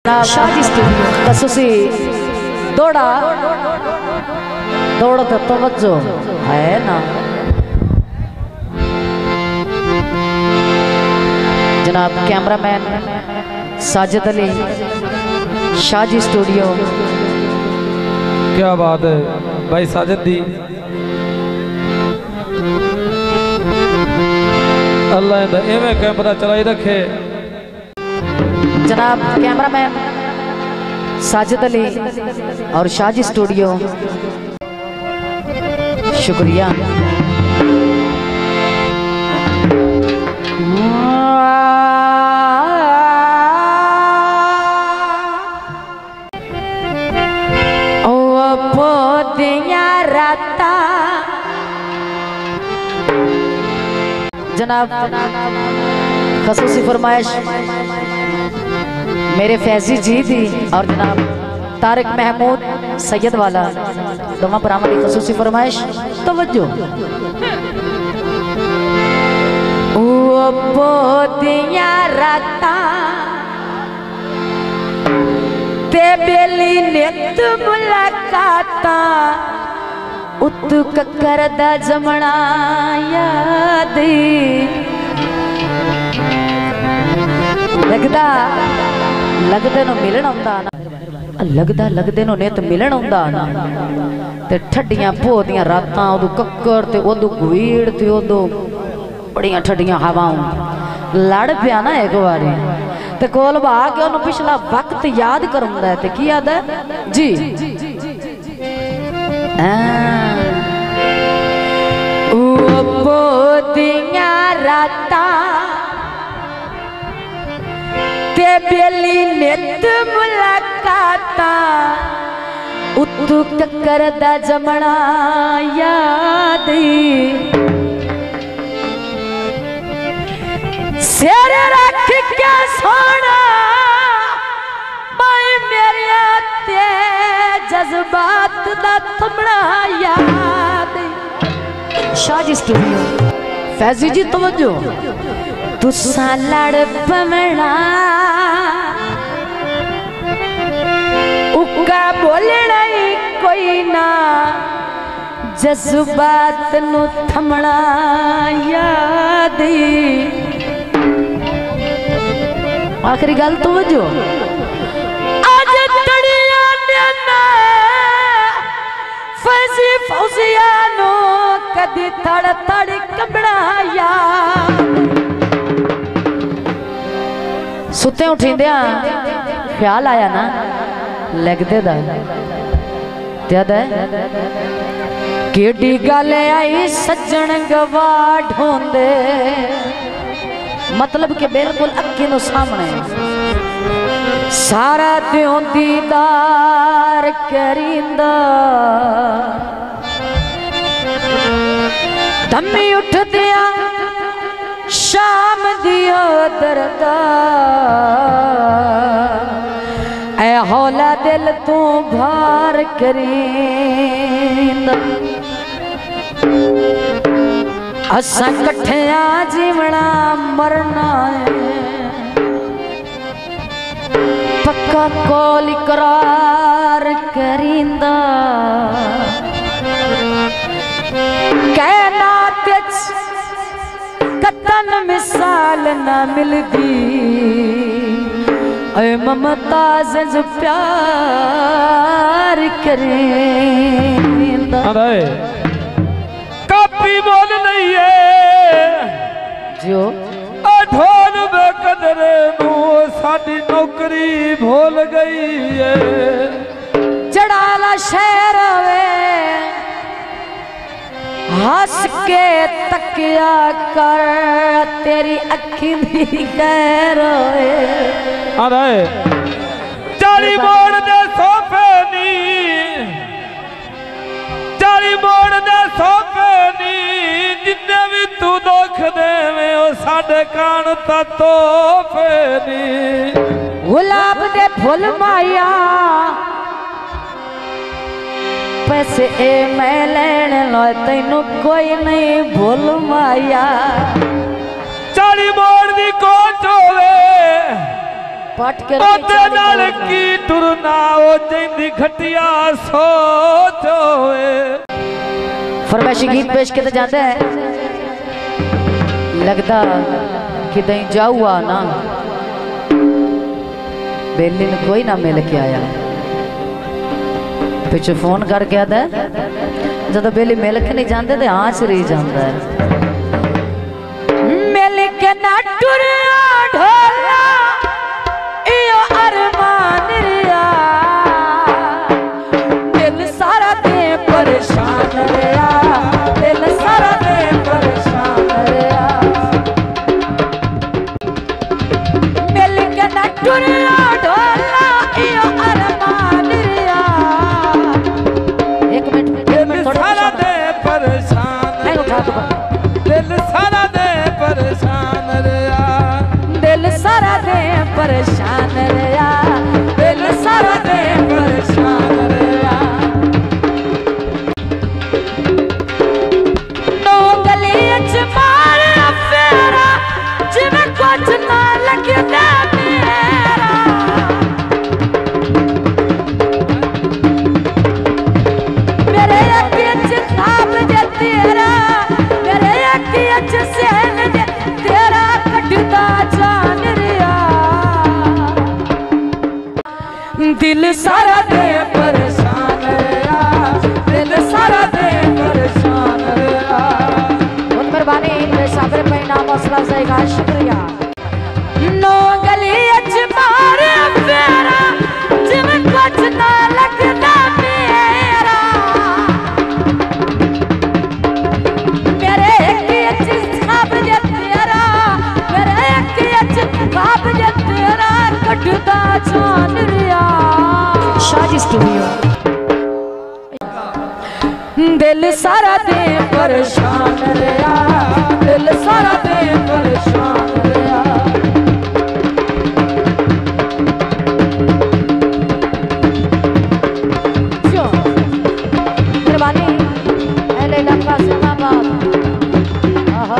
Shaji studio खसूसी दौड़ा दौड़ तो तवज्जो है ना। जनाब कैमरामैन साजिद अली शाजी स्टूडियो। क्या बात है भाई साजिद दी, अल्लाह एवं कैमरा चलाई रखे। जनाब कैमरामैन साजिद अली और शाजी स्टूडियो, शुक्रिया। जनाब खसूसी फरमाइश मेरे फैजी जी थी और जनाब तारिक महमूद सैयद वाला दोनों पर हमारी खसूसी फरमाइश तवज्जो। ओ बोदिया राता ते बेली नित मुलाकाता उत ककर दा जमना याद लगदा लगदे नु मिलन आंदा ना, लगदा लगदे नु नित मिलन आंदा ना। ते ठड्डियां भोदियां रातां उदू कक्कर ते उदू गवीड़ ते उदू बड़ियां ठड्डियां हवावां लड़ पिया ना एक बारी ते कोल बहा के उन्होंने पिछला वक्त याद करवांदा है। ते की याद है जी बोदिया राता ते बेली नित मुलाकाता उतू ककर दा जमना याद सिर रख के सोना मैं मेरिया ते जज्बात दा थमना याद। शाजी स्टूडियो फैजी जी तवज्जो। तुसा लड़ पवना उका बोलना ही कोई ना जज्बात नु थमना याद। आखिरी गल तवज्जो। आज तड़िया ने फैजी फौजिया नो कदी तड़ तड़ कबड़ा याद। सुते उठिंदिया ख्याल आया ना लगदे दा त्याद केडी गल आई सज्जन गवा ढोंदे, मतलब के बिल्कुल अक्की नो सामने सारा त्यों दीदार करिंदा। दमी उठ दिया शाम दियो दरदा ऐ हौला दिल तू भार करींदा। असां कट्ठिया जीवना मरना है पक्का कोल इकरार करींदा। कायनात कतन मिसाल ना मिलदी ऐ ममताज जो प्यार करेंदा। कापी बोल नहीं है जो ढोल बेकदरे नू साडी नौकरी भूल गई है। चढ़ाला शहर वे हंस के तकिया कर तेरी अखी दी गैर अरे चाली मोड़ दे सोफे नी, चाली मोड़ दे सोफे नी जिन्ने भी तू दुख देवे ओ साडे कान ता तोहफे नी। गुलाब दे फुल माया पैसे ए मैं लैन लो तैनू कोई नहीं भूल माया। चाली मोड़ दी कोच होवे पट के कोई घटिया सोच होवे। फरमाइशी गीत पेश किया जाता है, लगता कि दही जाऊआ ना बेली ने कोई ना मिल के आया। पिछे फोन करके आता है, जब बेली मिल के नहीं जाते तो आँच रही जाता है। मिल के ना टुरिया ढोला इयो अरमान रिया, दिल सारा दे परेशान रिया, दिल सारा दे परेशान रिया। मिल के ना टुरिया ढोला इयो अरमान रिया। एक मिनट सारा दे परेशान, नहीं उठा तो दिल सारा दे परेशान रिया, दिल सारा दे परेशान रिया, दिल सारा दे परेशान रिया। नो गलियां च मार फेरा जिवें कुछ ना लगदा मेरा। मेरे अखियां च ख्वाब जे तेरा, मेरे अखियां च सहन जे तेरा कटदा जान रिया। दिल सारा दे परेशान रिया, दिल सारा दे परेशान रिया। बहुत मेहरबानी साबर पैना मसला से का शुक्रिया। नो गलियां च मार फेरा जिवें कुछ ना लगदा मेरा। मेरे अखियां च ख्वाब जे तेरा, मेरे अखियां च ख्वाब जे तेरा कटदा जान रिया। शाजी स्टूडियो। दिल सारा दे परेशान रिया, दिल सारा दे परेशान रिया। मेहरबानी अहले इलाका इस्लामाबाद। आहा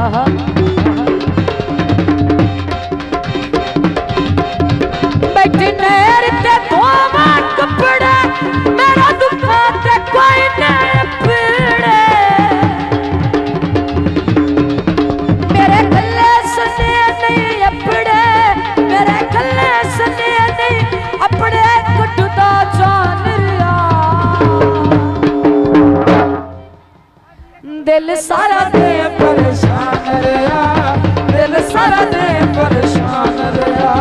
आहा बैठी नहर ते धोवा कपड़े, मेरा दुखा ते कोई नहीं पीड़े। मेरे गले सने नहीं अपड़े, मेरे गले सने नहीं अपड़े कटदा जान रिया। दिल सारा दे परेशान रिया, दिल सारा दे परेशान रिया।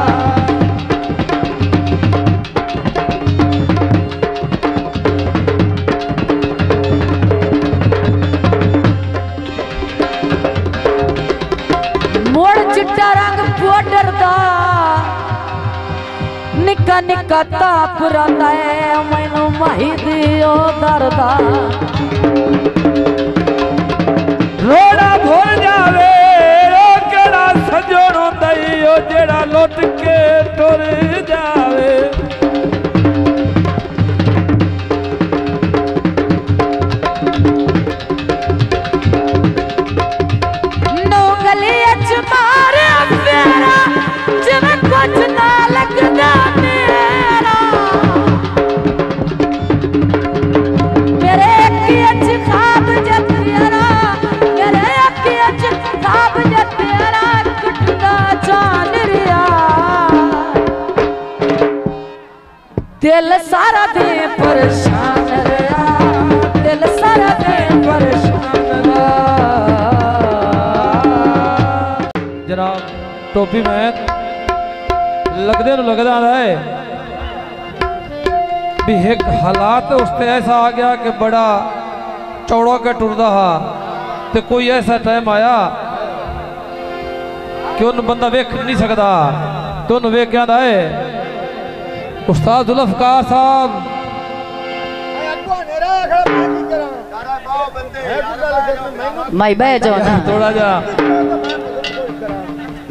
चिट्टा रंग पाउडर दा निक्का निक्का ताप रंदा है, मैनू माही दियो दरदा। रोड़ा भुल जावे ओ केड़ा सजण हुंदा ई, ओ जेड़ा लुट के टुर जावे। नो गलियां च मार फेरा जिवें कुछ ना लगदा मेरा। मेरे अखियां च ख्वाब जे तेरा, मेरे अखियां च ख्वाब जे तेरा कटदा जान रिया। दिल सारा दे परेशान रिया, दिल सारा दे परेशान रिया। जनाब टोपी में लगदे नूं लगदा है भी एक हालात उसते ऐसा आ गया कि बड़ा चौड़ा के टुरदा हा, ते कोई ऐसा टाइम आया कि उन बंदा वेख नहीं सकता, तो उन्हें वेख क्या है उस्ताद जुल्फकार साहब माई बह जाओ ना थोड़ा जा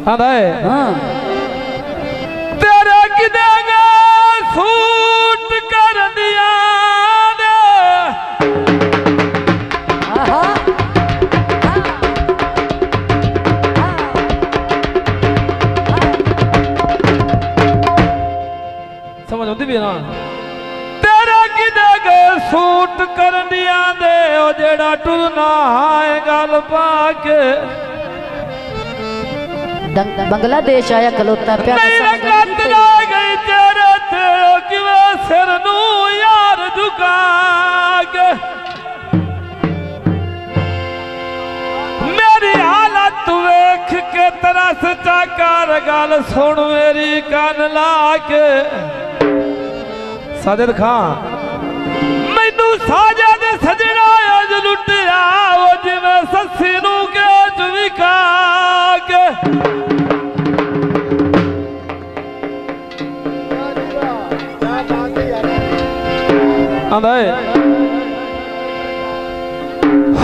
हाँ हाँ तेरा किदेगा सूट कर दिया समझ आती भी ना किदे गए सूट करनिया दे ओ जेड़ा टुरना है गल पाके बांग्लादेश आया खलोता प्यार रंगत रह गई तेरे ते किवें सिर नू यार झुका के मेरी हालत वेख के तरस चाकर गल सुन मेरी कान ला के साजिद खान मैनू साजिद सजना अज लुटिया वो जिवें सस्सी नू के चुविका के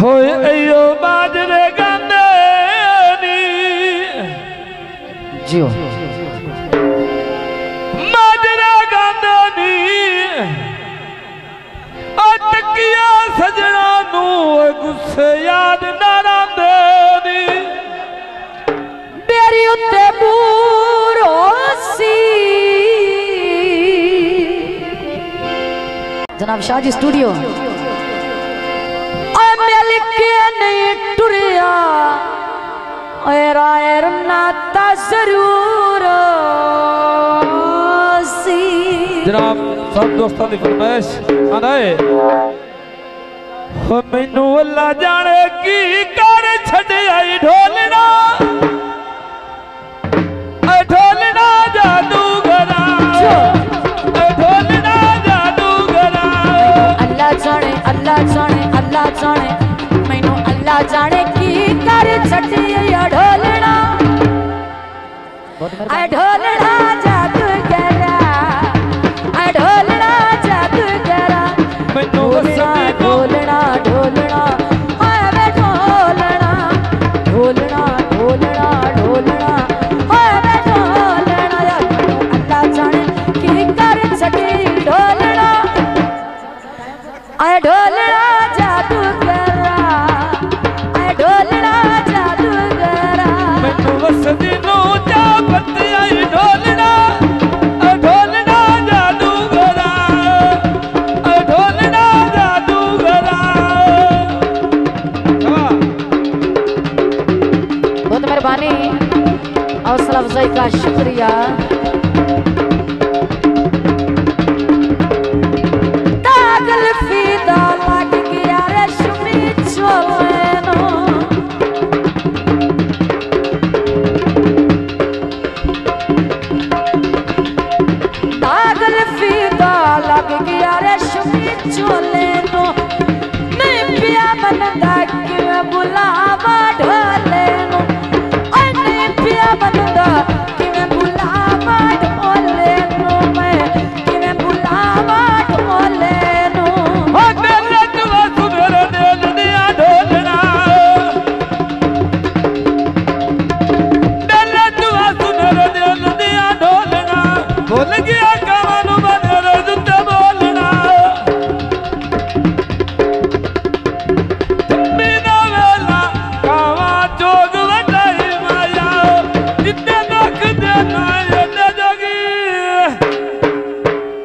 होए अयो बाजरे गांदे नी जियो बाजरे गांदे नी अटकिया सजना नू गुस्से याद ना रांदे नी मेरी उत्ते बूरो सी जनाब शाह जी स्टूडियो मिल के नहीं टुरिया रायर नाता जरूर सी जनाब सब दोस्तों की फरमाइश आए मैनू अल्लाह जाने की कर छड़े आई ढोलना जादूगरा ढोलना जादूगरा अल्लाह जाने मैनू अल्लाह जाने की कर छड़ी ढोलना ढोलना जादूगरा ढोलना जादूगरा मैनू ढोलना ढोलना ढोलना ढोलना ढोलना ढोलना ढोलना अल्लाह जाने की कर छड़ी ढोलना ढोलना जादूगरा ढोलना जादूगरा मैनू वसदी नू जा पत्ती आई ढोलना जादूगरा ढोलना जादूगरा बहुत मेहरबानी हौसला अफजाई का शुक्रिया तागल फीदा लग गया रेशमी चोले नो तागल फीदा लग गया रेशमी चोले नो नहीं पिया बनदा किवें बुलावा ढोले नो नहीं पिया बनदा किवें बुलावा ढोले नो मैं किवें बुलावा ढोले नो ओ मेरे तुवा सुमेरे दिल दिया ढोलना मेरे तुवा सुमेरे दिल दिया ढोलना भूल गया कावानू बनेरे जुत्ते बोलना मीना वेला कावा जोग वटाई माया जितने नख देना ये जोगी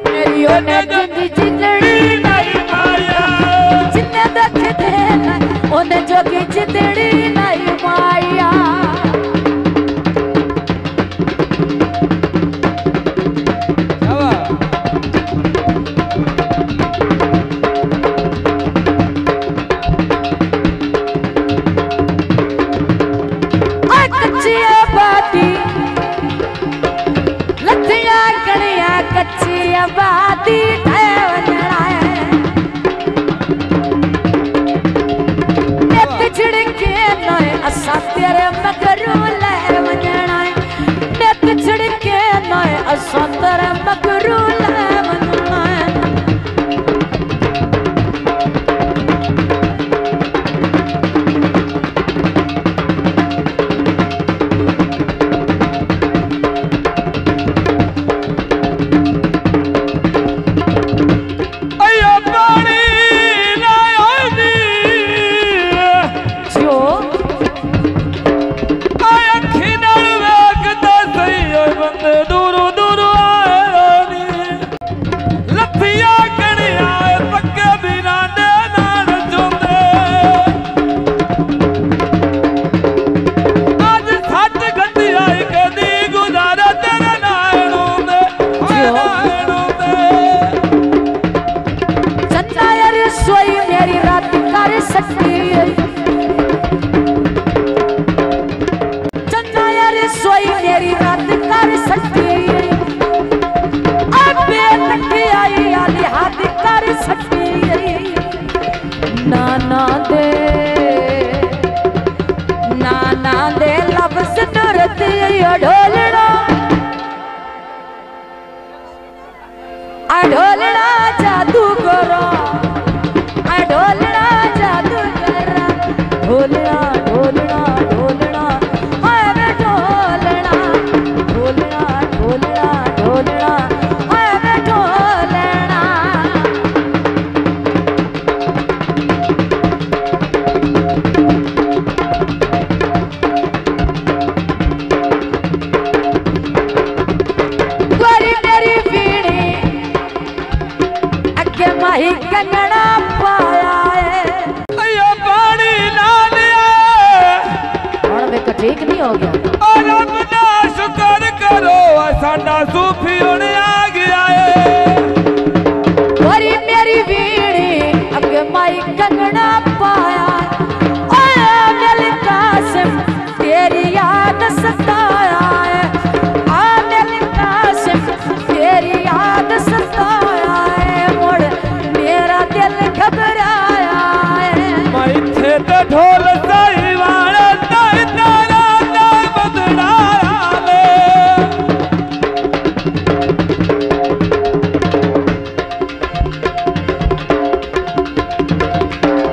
मेरी ओने जिंदी जिंदड़ी नहीं माया जिन्ने दख देना ओने जोगी जिंदड़ी नहीं माया कच्ची आबादी लत्तियां कड़ियां कच्ची आबादी ठहरना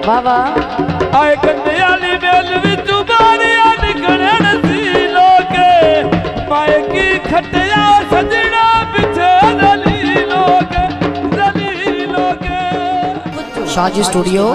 वाह वाह आए कंडे वाली मेल विच बारियां निकलण सी लोके माए की खटिया सजना पिछे दलीलों के शाजी स्टूडियो